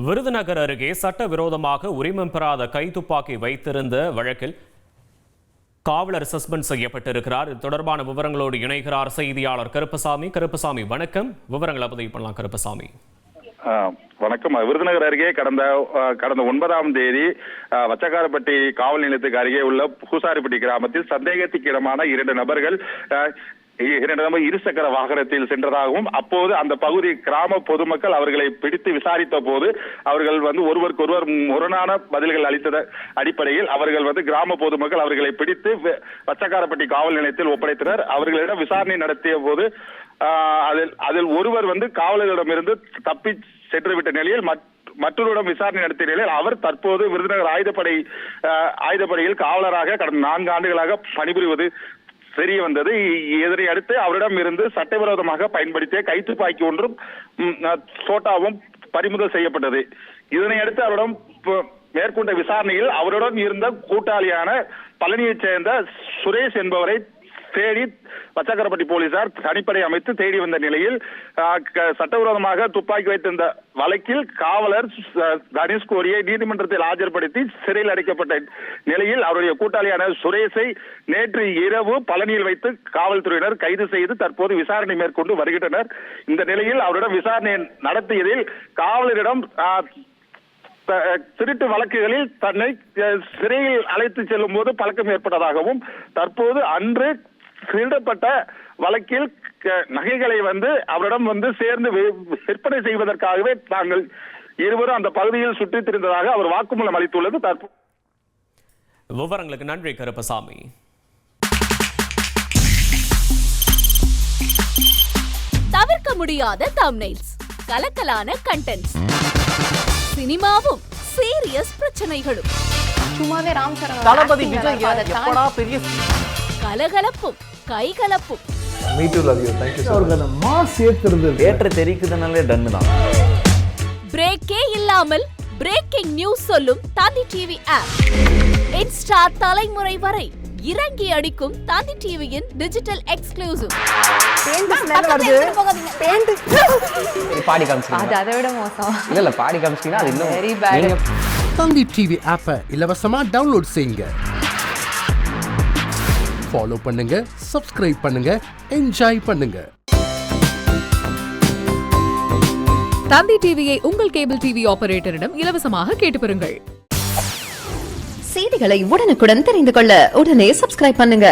விருதுநகர் அருகே சட்டவிரோதமாக உரிமம் பெறாத கைத்துப்பாக்கி வைத்திருந்த வழக்கில் காவலர் சஸ்பெண்ட் செய்யப்பட்டிருக்கிறார். இது தொடர்பான விவரங்களோடு இணைகிறார் செய்தியாளர் கருப்பசாமி. கருப்பசாமி வணக்கம். விவரங்களை பதிவு பண்ணலாம் கருப்பசாமி. வணக்கம். விருதுநகர் அருகே கடந்த 9ஆம் தேதி வச்சக்காரப்பட்டி காவல் நிலையத்துக்கு அருகே உள்ள பூசாரிப்பட்டி கிராமத்தில் சந்தேகத்துக்கு இடமான இரண்டு நபர்கள் இருசக்கர வாகனத்தில் சென்றதாகவும், அப்போது அந்த பகுதி கிராம பொதுமக்கள் அவர்களை பிடித்து விசாரித்த போது அவர்கள் ஒருவருக்கொருவர் முரணான பதில்கள் அளித்த அடிப்படையில் அவர்கள் கிராம பொதுமக்கள் அவர்களை பிடித்து வச்சக்காரப்பட்டி காவல் நிலையத்தில் ஒப்படைத்தனர். அவர்களிடம் விசாரணை நடத்திய போது அதில் ஒருவர் காவலர்களிடமிருந்து தப்பி சென்றுவிட்ட நிலையில் மற்றொருடம் விசாரணை நடத்திய நிலையில் அவர் தற்போது விருதுநகர் ஆயுதப்படையில் காவலராக கடந்த 4 ஆண்டுகளாக பணிபுரிவது தெரிய வந்தது. இதனை அடுத்து அவரிடம் இருந்து சட்டவிரோதமாக பயன்படுத்திய கைத்துப்பாக்கி ஒன்றும் சோட்டாவும் பறிமுதல் செய்யப்பட்டது. இதனை அடுத்து அவரிடம் மேற்கொண்ட விசாரணையில் அவருடன் இருந்த கூட்டாளியான பழனியைச் சேர்ந்த சுரேஷ் என்பவரை தேடி வச்சக்காரப்பட்டி போலீசார் தனிப்படை அமைத்து தேடி வந்த நிலையில் சட்டவிரோதமாக துப்பாக்கி வைத்திருந்த வழக்கில் காவலர் தனுஷ்கோடியை நீதிமன்றத்தில் ஆஜர்படுத்தி சிறையில் அடைக்கப்பட்ட நிலையில் அவருடைய கூட்டாளியான சுரேஷை நேற்று இரவு பழனியில் வைத்து காவல்துறையினர் கைது செய்து தற்போது விசாரணை மேற்கொண்டு வருகின்றனர். இந்த நிலையில் அவரிடம் விசாரணை நடத்தியதில் காவலரிடம் திருட்டு வழக்குகளில் தன்னை சிறையில் அழைத்து செல்லும் போது பழக்கம் ஏற்பட்டதாகவும், தற்போது அன்று திருடப்பட்ட வழக்கில் நகைகளை அவரிடம் சேர்ந்து விற்பனை செய்வதற்காகவே தாங்கள் இருவரும் அந்த பகுதியில் சுற்றித் திரிந்ததாக அவர் வாக்குமூலம் அளித்துள்ளது. விவரங்களுக்கு நன்றி கருப்பசாமி. தவிர்க்க முடியாத தம்ப்நெயில்ஸ், கலக்கலான கண்டென்ட்ஸ், சினிமாவும் சீரியஸ் பிரச்சனைகளும், சும்மாவே ராம்சரண் தளபதி விஜய் எப்படா பெரிய கலகலப்பும் கைகலப்பும். Me too love you. Thank you அவர்களை மாஸ் ஏத்துறது தியேட்டர் தெரிக்குதுனாலே டன் தான். பிரேக்கே இல்லாமல் பிரேக்கிங் நியூஸ் சொல்லும் தந்தி டிவி ஆப். இன்ஸ்டா தலைமுறை வரை இறங்கி அடிக்கும் தந்தி டிவியின் டிஜிட்டல் எக்ஸ்க்ளூசிவ். பாடி காமிச்சீங்க, அது அதை விட மோசம். இல்ல பாடி காமிச்சீங்கன்னா அது இன்னும் வெரி பேட். தந்தி டிவி ஆப்பை இலவசமா டவுன்லோட் செய்யுங்க. ஃபாலோ பண்ணுங்க, சப்ஸ்கிரைப் பண்ணுங்க, என்ஜாய் பண்ணுங்க. தந்தி டிவியை உங்கள் கேபிள் டிவி ஆபரேட்டரிடம் இலவசமாக கேட்டு பெறுங்கள். செய்திகளை உடனுக்குடன் தெரிந்து கொள்ள உடனே சப்ஸ்கிரைப் பண்ணுங்க.